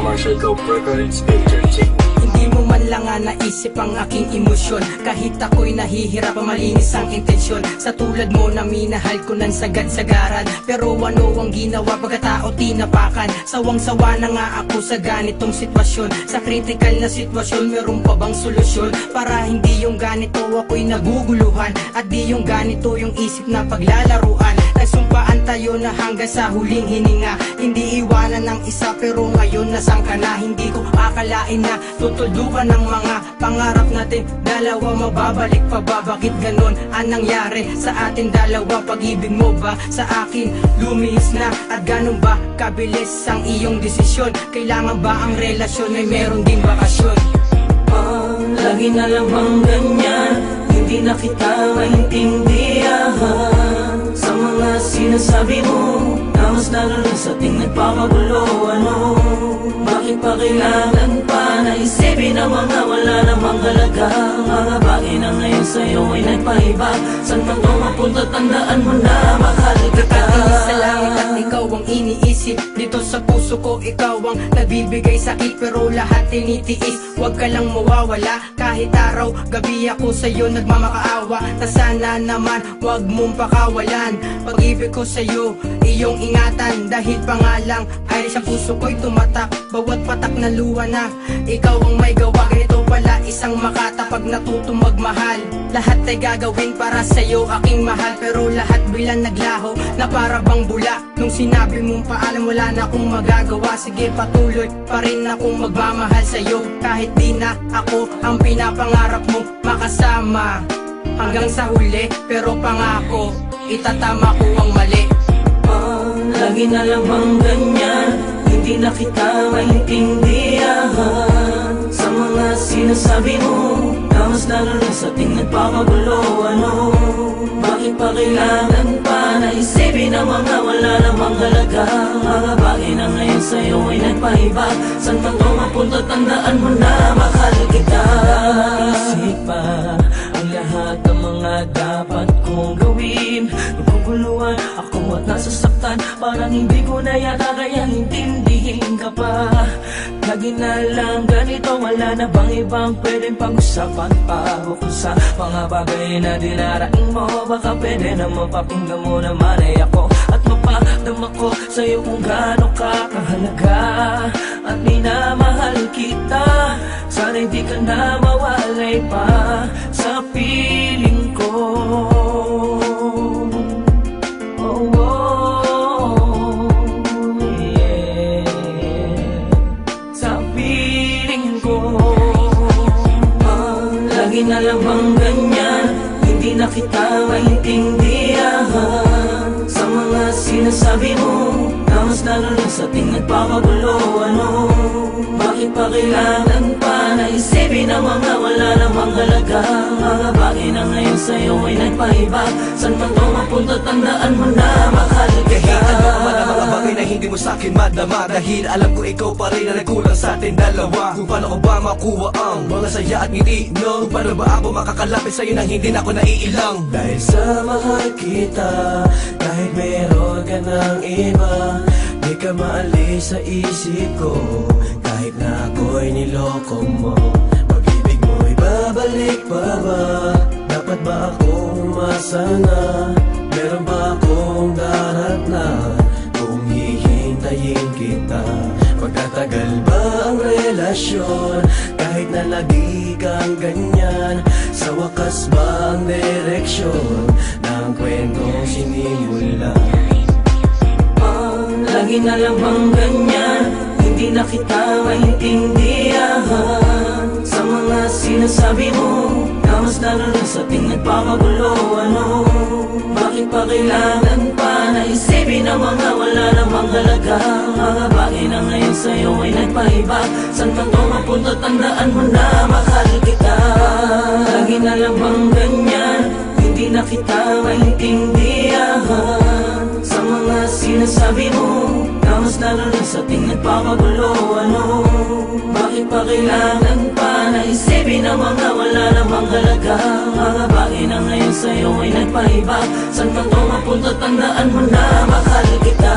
Marshall Dope Records, Entertainment. Hindi mo man lang nga naisip ang aking emosyon, kahit ako'y nahihirap malinis ang intensyon. Sa tulad mo na minahal ko ng sagad-sagaran, pero ano ang ginawa pagkatao tinapakan? Sawang-sawa na nga ako sa ganitong sitwasyon. Sa critical na sitwasyon, meron pa bang solusyon? Para hindi yung ganito ako'y naguguluhan, at di yung ganito yung isip na paglalaruan. Nagsumpaan tayo na hanggang sa huling hininga, hindi iwanan ng isa pero ngayon nasaan ka na? Hindi ko akalain na tutuldukan ng mga pangarap natin dalawa. Mababalik pa ba? Bakit ganon ang nangyari sa atin dalawa? Pag-ibig mo ba sa akin lumihis na? At ganon ba kabilis ang iyong desisyon? Kailangan ba ang relasyon ay meron ding bakasyon? Lagi na lang bang ganyan? Hindi na kita maintindihan sa mga sinasabi mo, na mas lalo lang sa ating nagpapagulo. Ano? Bakit pa kailangan pa na isipin ang mga wala namang halaga? Mga bagay na ngayon sa'yo ay nagpaiba. Saan man to mapunta, tandaan mo na mahal kita. Nakatingin sa langit at ikaw ang iniisip, dito sa puso ko ikaw ang nagbibigay sakit, pero lahat tinitiis. Huwag ka lang mawawala, kahit araw gabi ako sa'yo nagmamakaawa. Na sana naman huwag mong pakawalan pag-ibig ko sa'yo, iyong ingatan. Dahil pangalang ay sa puso ko'y tumatak, bawat patak na luha na ikaw ang may gawa. Ganito pala isang makata pag natutong magmahal. Lahat ay gagawin para sa'yo aking mahal, pero lahat bilang naglaho na para bang bula. Nung sinabi mong paalam, wala na akong magagawa. Sige, patuloy pa rin akong magmamahal sa'yo, kahit di na ako ang pinapangarap mo makasama hanggang sa huli. Pero pangako, itatama ko ang mali. Lagi na lang bang ganyan? Hindi na kita maintindihan sa mga sinasabi mo, na mas lalo lang sa ating nagpapagulo. Ano? Bakit pa kailangan pa na isipin ang mga wala namang halaga? Mga bagay na ngayon sa'yo ay nagpaiba. Saan man to mapunta, tandaan mo na mahal kita. Isip pa ang lahat ng mga dapat kong gawin. Naguguluhan ako at nasasaktan, parang hindi ko na yata kayang intindihin ka pa. Lagi na lang ganito, wala na bang ibang pwedeng pag-usapan pa? Bukod sa mga bagay na dinaraing mo, baka pwede na mapakinggan mo naman ay ako, at mapadama ko sa'yo kung gaano ka kahalaga. At minamahal kita, sana hindi ka na mawalay pa sa piling ko. Lagi na lang bang ganyan? Hindi na kita maintindihan sa mga sinasabi mo, na mas lalo lang sa ating nagpapagulo. Ano? Bakit pa kailangan pa na isipin ang mga wala namang halaga? Mga bagay na ngayon sa'yo ay nagpaiba. Saan man to mapunta, tandaan mo na mahal kita. Kahit ano man ang mga bagay na hindi mo sa'kin madama, dahil alam ko ikaw pa rin na nagkulang sa atin dalawa. Kung paano ko ba makuha ang mga saya at ngiti, no? Kung paano ba ako makakalapit sa'yo nang hindi na ako naiilang? Dahil sa mahal kita, kahit meron ka ng iba, di ka maalis sa isip ko, kahit na ako'y niloko mo. Pag-ibig mo'y babalik pa ba? Dapat ba akong umasa na? Meron ba akong darat na kung hihintayin kita? Magtatagal ba ang relasyon kahit na lagi kang ganyan? Sa wakas ba ang direksyon ng kwentong sinimula? Lagi na lang bang ganyan? Hindi na kita maintindihan sa mga sinasabi mo, na mas lalo lang sa ating nagpapagulo. Ano? Bakit pa kailangan pa na isipin ang mga wala namang halaga? Mga bagay na ngayon sa'yo ay nagpaiba. Saan man to mapunta, tandaan mo na mahal kita. Lagi na lang bang ganyan? Hindi na kita maintindihan sa mga sinasabi mo, na mas lalo lang sa ating nagpapagulo. Ano? Bakit pa kailangan pa na isipin ang mga wala namang halaga? Mga bagay na ngayon sa'yo ay nagpaiba. Saan man to mapunta, tandaan mo na mahal kita.